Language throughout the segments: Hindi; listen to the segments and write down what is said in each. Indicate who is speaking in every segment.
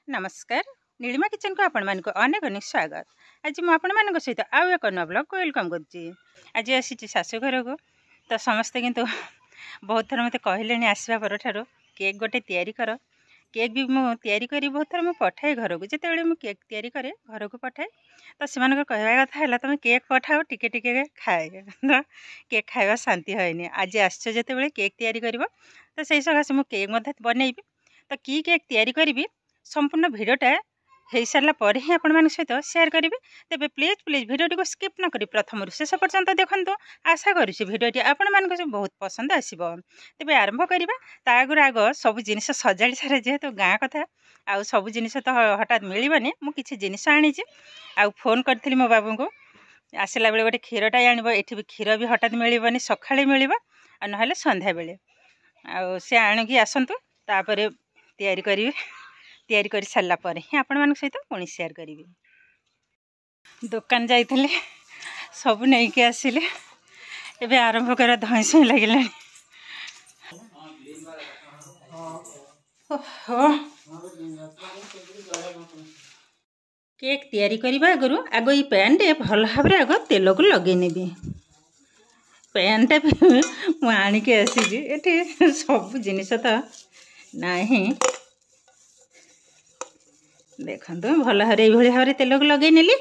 Speaker 1: नमस्कार नीलिमा किचन को आपण मानक अनेक अनेक स्वागत। आज मु आपण मानक सहित आउ एक नवा ब्लॉग को वेलकम करछि। आज आसी शाशु घर को तो समस्ते किंतु बहुत थर मते कहले आसवा पर ठारो केक गोटे तैयारी कर। केक भी मु तैयारी करी बहुत थर मु पठाए घर को जेते मु केक तैयारी करे घर को पठाए तो सेमान कहवा कथा है तुम केक पठाओ टिके टिके खाए तो केक खावा शांति होनी। आज आसछ जेते केक तैयारी करिवो तो सही सकाशे मु केक मध्य बनैबी तो की केक तैयारी करी संपूर्ण भिडटा हो सारा पर ही आपण सहित शेयर करी। तेज प्लीज प्लीज भिडियो को स्किप न करी प्रथम शेष पर्यंत देखो। आशा करुँच भिडियो आपण मान बहुत पसंद आसो। तेज आरंभ करवा आगर आग सब जिनिस सजाड़ी सारे जेहेतु गाँ कथा आउ सब जिनिस तो हठात मिलबनी मुझे जिनिस आनी आ फोन करी मो बाबू को आसला बेले गोटे क्षीरटा आण ये भी क्षीर भी हठात मिलबनी सकाଳେ मिल ना संध्या बेले सी आणिकी आसतु तापर तैयारी करी तैयारी कर सारा पर ही आपण मान सहित पुणी शेयर करी। दुकान जाइए सब नहीं कि आसिले एबे आरंभ कर धई सई लगे। केक तैयारी करने आगु आग ये पैन टे भल भाव आग तेल को लगे नेबी। पैन टा भी मुझे आणिकी आसी सब जिनिस तो नहीं देखो भल भाव ये भाव तेल को लगे नेली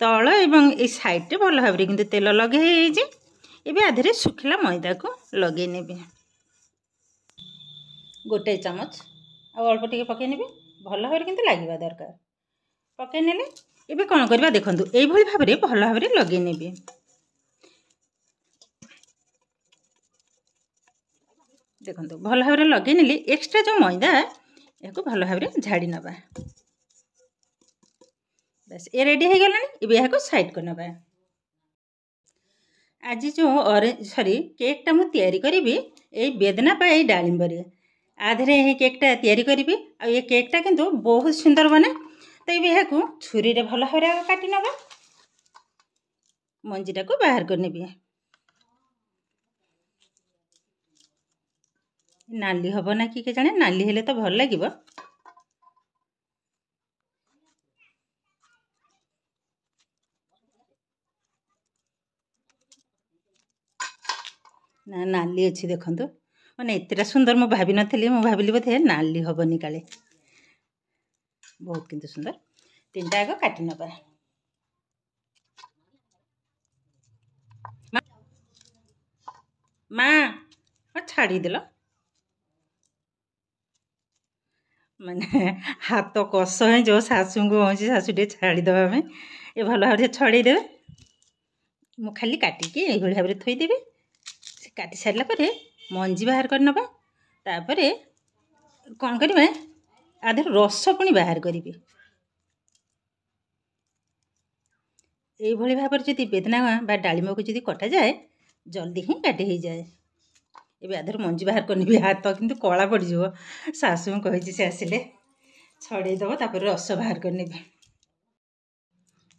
Speaker 1: तल एवं ये साइड भल भाव कि तेल लगे ये आधे सुखला मैदा को लगे नेबी गोटे चामच अल्प टिके पकई नेबी भल भाव कि लगे दरकार पकई नेले ये कौन करवा देखो ये भाव भल भाव लगे नेबी। देखो भल भाव लगे नेली एक्स्ट्रा जो मैदा या भल भाव झाड़ी नवा बस ये रेडी हो गला। ये साइड कर नवा। आज जो ऑरेंज सॉरी केक टा मु तैयारी करी ये बेदना पा ये डालिंबरे आधे ये केक टा तैयारी करी आ ये केक टा किंतु बहुत सुंदर बने तो ये यहाँ छुरी रे भल भाव काटी नवा मंजीटा को बाहर करनेबी नाली हम ना कि जाने नाली हेले तो भल लगे ना नाली अच्छी देखु मैंने एतटा सुंदर मुझे भाभी नी मुझे भाविली बोधे नाली हेनी काले बहुत किंतु सुंदर तीन टा आग काटी नवा। माँ छाड़देल माने हाथ कष है जो शाशु को हूँ शाशु टे छाड़देवा ये भल भाव छड़ेदे मु खाली काटिकी ये भाव में थोदेवी से काटी सारा पर मंजी बाहर कर नवा तापर कौन करवा आधे रस पुणी बाहर करी ये भाव जदि बेदना बा डालिम को जदि कटा जाए जल्दी ही काटी हो जाए। ये आधर मंजी बाहर करनी हाथ किंतु कला पड़ जाव शाशु कही से आसिले छड़ेदब तापर रस बाहर करने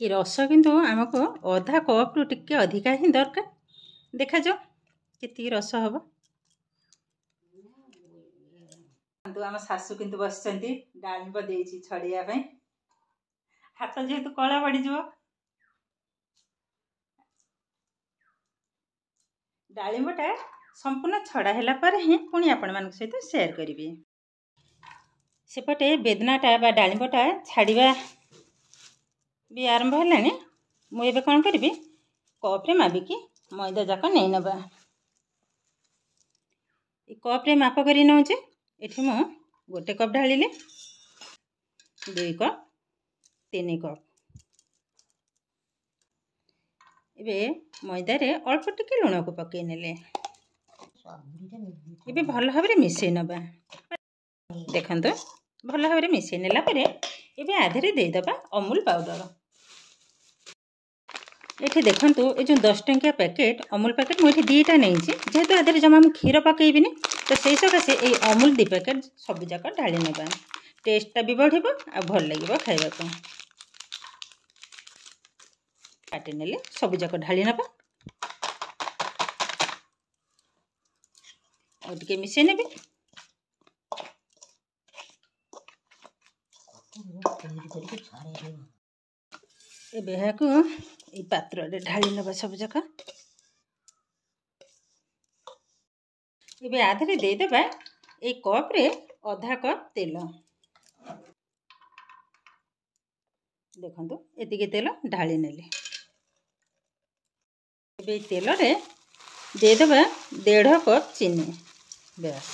Speaker 1: ये रस किंतु आमको अधा कप रु टिके अधिका ही दरकार देखा जाओ केती रस हम। आम शाशु किंतु बस डालिंब दे छड़ाई हाथ जेहेतु कला पड़ जाव डालिंबटा संपूर्ण छड़ा है ही पुणी आपण मान सहित शेयर करी। सेपटे बेदनाटा बा डालिंबटा छाड़ा भी आरंभ है मुझे कौन करी कप्रे मापिकी मैदा जाक नहीं नवा कप्रे माप कर नौचे ये मु गोटे कप ढाली 2 कप 3 कप ये मैदार अल्प टिके लुण को पकई नेले ये भल भाव मिसई नवा देखो भल भाव मिसई नेला ये आधे देदेबा अमूल पाउडर ये देखु ये जो 10 टंकिया पैकेट अमूल पैकेट मुझे 2टा नहीं जेहेतु आधे जमा मुझे क्षीर पकईबिनी तो से सकाशे ये अमूल 2 पैकेट सबूक ढाली नवा टेस्टा भी बढ़ आ भल लगे खाइबा को काटी नेले सबूक ढाली नवा और टिके मिसई नेबी ଏବେ ଏହାକୁ ଏଇ ପାତ୍ରରେ ଢାଳି ନେବା ସବୁ ଯାକ। ଏବେ ଆଧରେ ଦେଇଦେବା ଏଇ କପ୍ରେ ଅଧା କପ୍ ତେଲ। ଦେଖନ୍ତୁ ଏତିକି ତେଲ ଢାଳି ନେଲି। ଏବେ ଏଇ ତେଲରେ ଦେଇଦେବା 1.5 କପ୍ ଚିନି। ବାସ୍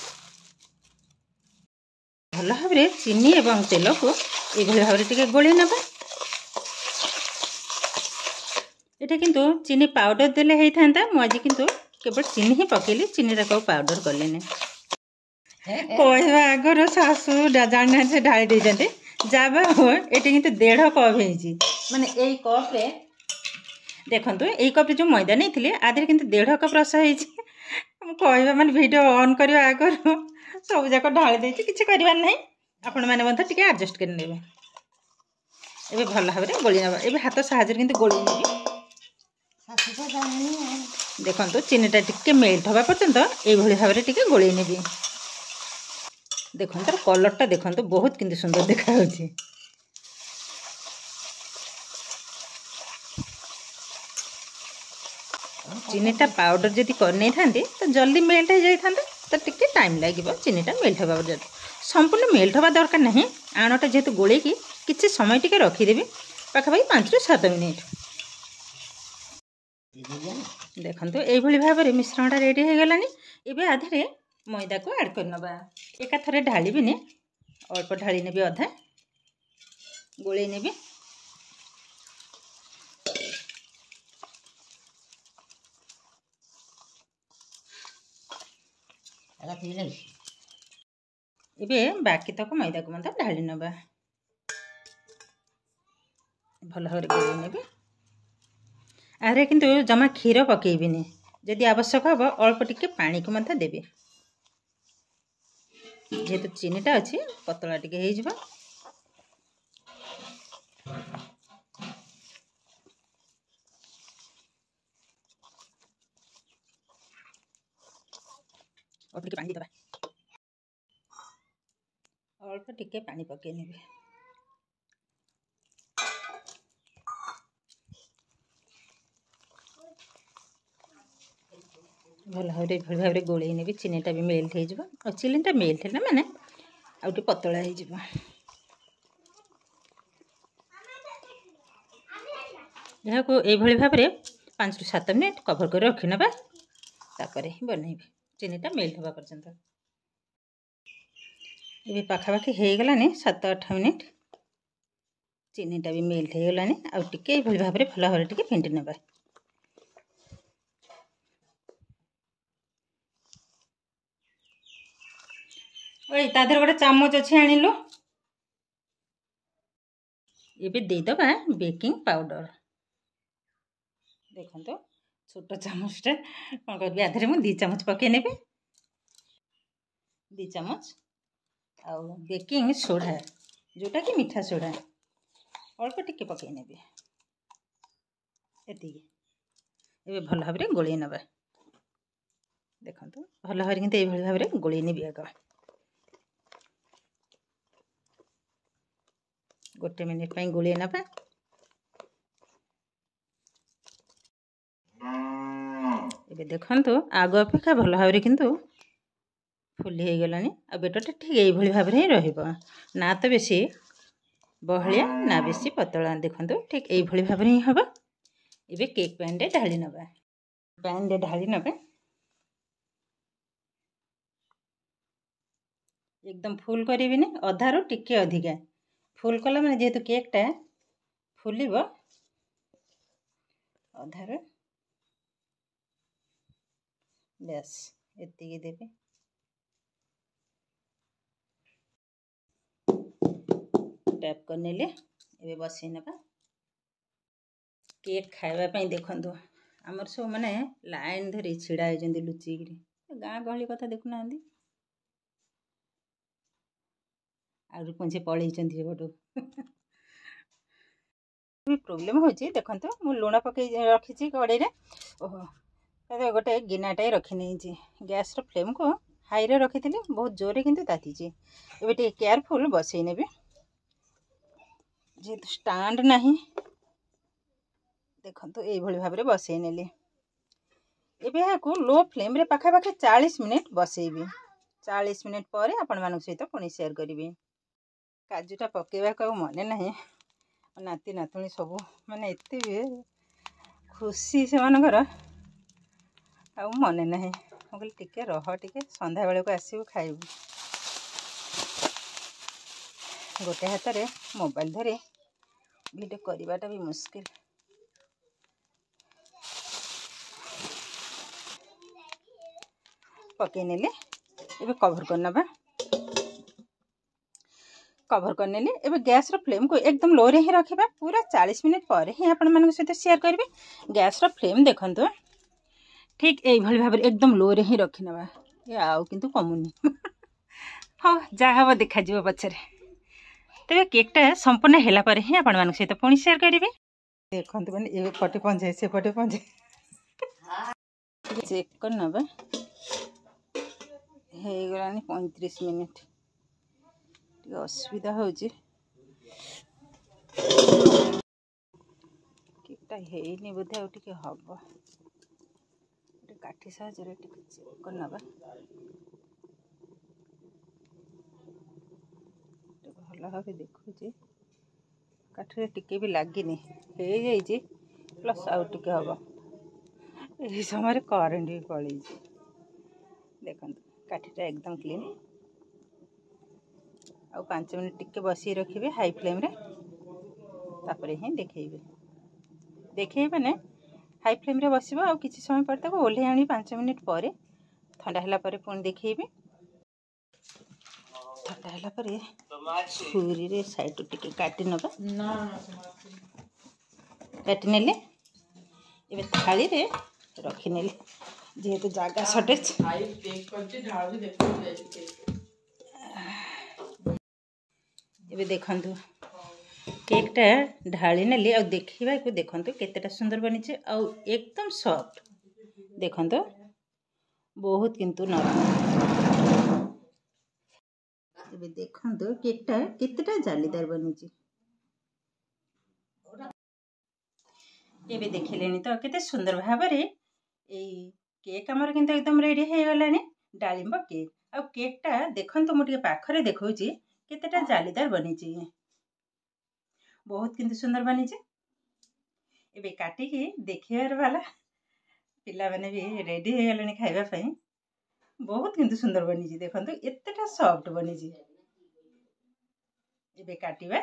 Speaker 1: ଭଲ ଭାବରେ ଚିନି ଏବଂ ତେଲକୁ ଏଇଭଳି ଭାବରେ ଟିକେ ଗୋଳେଇ ନେବା। এটা কিন্তু চিনি পাউডার দেলে ହେଇଥାନ୍ତା। ମୁଁ ଆଜି କିନ୍ତୁ କେବଳ ଚିନି ହିଁ ପକେଇଲି, ଚିନିଟାକୁ ଆଉ ପାଉଡର କଲିନି। କହିବା ଆଗରୁ ଶାଶୁ ଜାଣିନାହାନ୍ତି ସେ ଢାଳି ଦେଇଛନ୍ତି। ଯାବା ହୁଅ ଏଠି କିନ୍ତୁ 1.5 କପ୍ ହେଇଛି। ମାନେ ଏଇ କପ୍ରେ ଦେଖନ୍ତୁ, ଏଇ କପ୍ରେ ଯେଉଁ ମଇଦା ନେଇଥିଲି ଆଦେହରେ କିନ୍ତୁ 1.5 କପ୍ ରସ ହେଇଛି। ମୁଁ କହିବା ମାନେ ଭିଡ଼ିଓ ଅନ୍ କରିବା ଆଗରୁ ସବୁ ଯାକ ଢାଳି ଦେଇଛି, କିଛି କରିବାର ନାହିଁ। ଆପଣମାନେ ମଧ୍ୟ ଟିକେ ଆଡ଼ଜଷ୍ଟ କରିନେବେ। ଏବେ ଭଲ ଭାବରେ ଗୋଳି ନେବା। ଏବେ ହାତ ସାହାଯ୍ୟରେ କିନ୍ତୁ ଗୋଳି ନେବି। ଦେଖନ୍ତୁ ଚିନିଟା ଟିକେ ମେଲ୍ଟ ହେବା ପର୍ଯ୍ୟନ୍ତ এইଭଳି ଭାବରେ ଟିକେ ଗୋଳେଇ ନେବି। ଦେଖନ୍ତୁ ତାର କଲର୍ଟା ଦେଖନ୍ତୁ ବହୁତ କିନ୍ତୁ ସୁନ୍ଦର ଦେଖାଯାଉଛି। ଚିନିଟା ପାଉଡର ଯଦି କରିନେଇଥାନ୍ତି ତ ଜଲ୍ଦି ମେଲ୍ଟ ହେଇଯାଇଥାନ୍ତା। ତ ଟିକେ ଟାଇମ୍ ଲାଗିବ ଚିନିଟା ମେଲ୍ଟ ହେବା ପର୍ଯ୍ୟନ୍ତ। ସମ୍ପୂର୍ଣ୍ଣ ମେଲ୍ଟ ହେବା ଦରକାର ନାହିଁ। ଆଣଟା ଯେହେତୁ ଗୋଳେଇକି କିଛି ସମୟ ଟିକେ ରଖିଦେବି, ପାଖାପାଖି 5ରୁ 7 ମିନିଟ୍। ଦେଖନ୍ତୁ এইଭଳି ଭାବରେ ମିଶ୍ରଣଟା ରେଡ଼ି ହେଇଗଲାଣି। ଏବେ ଆଧରେ ମଇଦାକୁ ଆଡ଼୍ କରିନେବା। ଏକାଥରେ ଢାଳିବିନି, ଅଳ୍ପ ଢାଳି ନେବି, ଅଧା ଗୋଳେଇ ନେବି। ଏବେ ବାକି ତକ ମଇଦାକୁ ମଧ୍ୟ ଢାଳି ନେବା। ଭଲ ଭାବରେ ଗୋଳେଇ ନେବି। ଆରେ କିନ୍ତୁ ଜମା କ୍ଷୀର ପକେଇବିନି, ଯଦି ଆବଶ୍ୟକ ହେବ ଅଳ୍ପ ଟିକେ ପାଣିକୁ ମଧ୍ୟ ଦେବି। ଯେହେତୁ ଚିନିଟା ଅଛି ପତଳା ଟିକେ ହେଇଯିବ। ଅଳ୍ପ ଟିକେ ପାଣି ଦେବା, ଅଳ୍ପ ଟିକେ ପାଣି ପକେଇ ନେବି। ଭଲ ଭାବରେ ଏଭଳି ଭାବରେ ଗୋଳେଇ ନେବି। ଚିନିଟା ବି ମେଲ୍ଟ ହେଇଯିବ। ଆଉ ଚିନିଟା ମେଲ୍ଟ ହେଲା ମାନେ ଆଉ ଟିକେ ପତଳା ହେଇଯିବ। ଏହାକୁ এইଭଳି ଭାବରେ 5ରୁ 7 ମିନିଟ୍ କଭର କରି ରଖିନେବା। ତାପରେ ବନେଇବି ଚିନିଟା ମେଲ୍ଟ ହେବା ପର୍ଯ୍ୟନ୍ତ। ଏବେ ପାଖାପାଖି ହେଇଗଲାଣି 7-8 ମିନିଟ୍। ଚିନିଟା ବି ମେଲ୍ଟ ହେଇଗଲାଣି। ଆଉ ଟିକେ এইଭଳି ଭାବରେ ଭଲ ଭାବରେ ଟିକେ ଫେଣ୍ଟି ନେବା। ওই ତା ଦେହରେ ଗୋଟେ ଚାମଚ ଅଛି ଆଣିଲୁ। ଏବେ ଦେଇଦେବା ବେକିଂ ପାଉଡର। ଦେଖନ୍ତୁ ଛୋଟ ଚାମଚଟା କ'ଣ କରିବି, ଆଧରେ ମୁଁ 2 ଚାମଚ ପକେଇ ନେବି। 2 ଚାମଚ। ଆଉ ବେକିଂ ସୋଡ଼ା, ଯେଉଁଟାକି ମିଠା ସୋଡ଼ା, ଅଳ୍ପ ଟିକେ ପକେଇ ନେବି। ଏତିକି। ଏବେ ଭଲ ଭାବରେ ଗୋଳେଇ ନେବା। ଦେଖନ୍ତୁ ଭଲ ଭାବରେ କିନ୍ତୁ এইଭଳି ଭାବରେ ଗୋଳେଇ ନେବି। ଆଗ 1 ମିନିଟ୍ ପାଇଁ ଗୋଳେଇ ନେବା। ଏବେ ଦେଖନ୍ତୁ ଆଗ ଅପେକ୍ଷା ଭଲ ଭାବରେ କିନ୍ତୁ ଫୁଲି ହେଇଗଲାଣି। ଆଉ ବେଟରଟା ଠିକ୍ এইଭଳି ଭାବରେ ହିଁ ରହିବ, ନା ତ ବେଶୀ ବହଳିଆ ନା ବେଶୀ ପତଳା। ଦେଖନ୍ତୁ ଠିକ୍ এইଭଳି ଭାବରେ ହିଁ ହେବ। ଏବେ କେକ୍ ପ୍ୟାନ୍ରେ ଢାଳି ନେବା। ପ୍ୟାନ୍ରେ ଢାଳି ନେବା। एकदम फुल करिबिनी, अधारू टिके अधिका फुल कला माने जेहेतु केकटा फुलिबो, अधारू बस एतिकी देबे। टैप करनेले एबे बसई नेबा। केक खाइबा पई देखंतु हमर सब माने लाइन धरी छिड़ा होइजंदी लुचिगिरी। गाँ गहली कथा देखु नांदी, आउरी पंचे पळेइचंदी एबडू। भी प्रॉब्लम होची देखंतु मु लुण पकई रखिची कड़ाई रे। ओहो ए गोटे गिनाटाई रखि नेइची। गैस रो फ्लेम को हाई रे रखिथिली, बहुत जोरे किंतु तातीची। एबे टे केयरफुल बसई नेबी। जेहेतु स्टांड नहीं देखो ये भाव में बसई नेली एवं लो फ्लेम रे पाखापाखि 40 मिनिट बसैबी 40 मिनिट पर आपण मान सहित पुणी सेयार करी काजूटा पकेवा मन ना नाती नातुणी सब माने एत खुशी से मानकर आ मन ना कहली टिके रह टिके संध्या बेले को आसबू खाइबू गोटे हाथ में मोबाइल धरे वीडियो करवाटा भी मुश्किल पकई नेली एबे कवर करना कवर करनेली एबे गैस रो फ्लेम को एकदम लो रे ही रखिबा पूरा 40 मिनिट पर ही आपण मन सहित शेयर करबे गैस रो फ्लेम देखंतु ठीक एई भली भाबरे एकदम लो रे ही रखि नबा ए आउ किंतु कमुनी हां जा हबो देखा जिवो पछरे तबे केकटा संपूर्ण हेला पर ही आपण मन सहित पुणी शेयर करबे देखंतु माने ए पटे पंजे से पटे पंजे चेक कर नबा हे गलानी 35 मिनिट असुविधा हो केकटा हेनी बोधे आ टिके हब काठी साहाय्य चेक कर नबा भल भाव देखुची काठी टिके भी लगिनी हो जाइए प्लस आउ टिके हम यही समय करेन्ट भी पलि देखो काठीटा एकदम क्लीन आ 5 मिनट टिके बसी रखिए हाई फ्लेम रे तापर ही देखेबे ने हाई फ्लेम रे बसिबो आ किछि समय पर तक ओल्हे आनी 5 मिनट पर ठंडा हला पर पुणी देखेबे ठंडा हला पर छुरी रे साइड टिके काटी नबा काटी नेले एबे थाली रे रखी नेले जेहेतु जागा शॉर्टेज एबे देखंतु केकटा ढाली नेली आ देखिबा को देखंतु केतेटा सुंदर बनी छे आ एकदम सॉफ्ट देखंतु बहुत किंतु नरम एबे देखंतु केकटा केतेटा जालीदार बनी छे एबे देखिलेनी तो केते सुंदर भाबरे ए केक हमर किंतु एकदम रेडी हे गलानी डालिंब केक आ केकटा देखंतु मु टिके पाखरे देखौची केतेटा जालीदार बनी छे बहुत किंतु सुंदर बनी छे एबे काटी के देखियार वाला पिला माने भी रेडी हे गलानी खाइबा पई बहुत किंतु सुंदर बनी छे देखंतु एतेटा सॉफ्ट बनी छे एबे काटिबा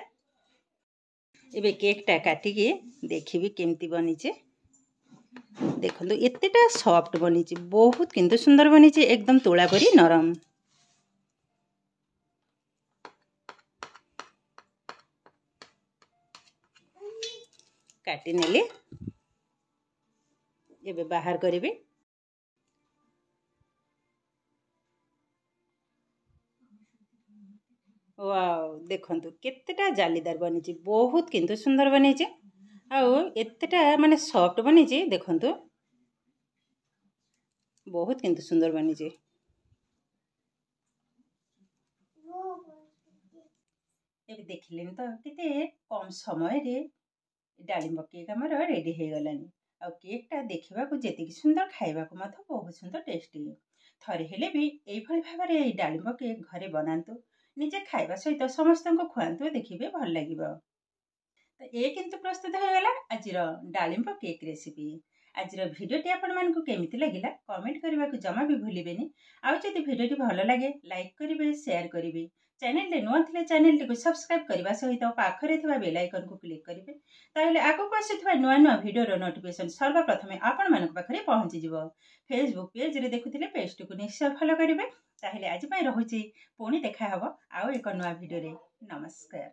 Speaker 1: एबे केकटा काटी के देखिबी केमती बनी छे देखंतु एतेटा सॉफ्ट बनी छे बहुत किंतु सुंदर बनी छे एकदम तोला परी नरम काटी नेली एबे बाहर करिबी वाओ देखंतु केतेटा जालीदार बनी छे बहुत किंतु सुंदर बनी छे आ एतेटा माने सॉफ्ट बनी छे देखंतु बहुत किंतु सुंदर बनी छे एबे देखिलेन तो केते कम समय रे डालिंब केक हमर रेडी हे गलानी आ केकटा देखिबा को जेति सुंदर खाइबा को मत बहुत सुंदर टेस्टी थरे हेले भी एई भली भाबरे एई डालिंब केक घरे बनांतु निजे खाइबा सहित समस्त को खुआंतु देखिबे भल लागिबो तो ए किंतु प्रस्तुत हो गला आजिर डालिंब केक रेसिपी आजिर भिडियोटी आपण मानकु केमिति लागिला कमेंट करबा को जमा भी भूलिबेनी आ जदि भिडियोटी भल लागे लाइक करिवे शेयर करिवे चैनल ले नुआ थिले चैनल टी को सब्सक्राइब करबा सहित पाखरे थिबा बेल आइकन को क्लिक करिवे ताइले आगो को आसीथबा नुआ नुआ वीडियो रो नोटिफिकेशन सर्वप्रथमे आपण मानक पाखरे पहुंची जिवो फेसबुक पेज रे देखुथिले पेज टी को निश्चय फॉलो करिवे ताइले आज पई रहुची पुणी देखा हबो आ एक नुआ वीडियो रे नमस्कार।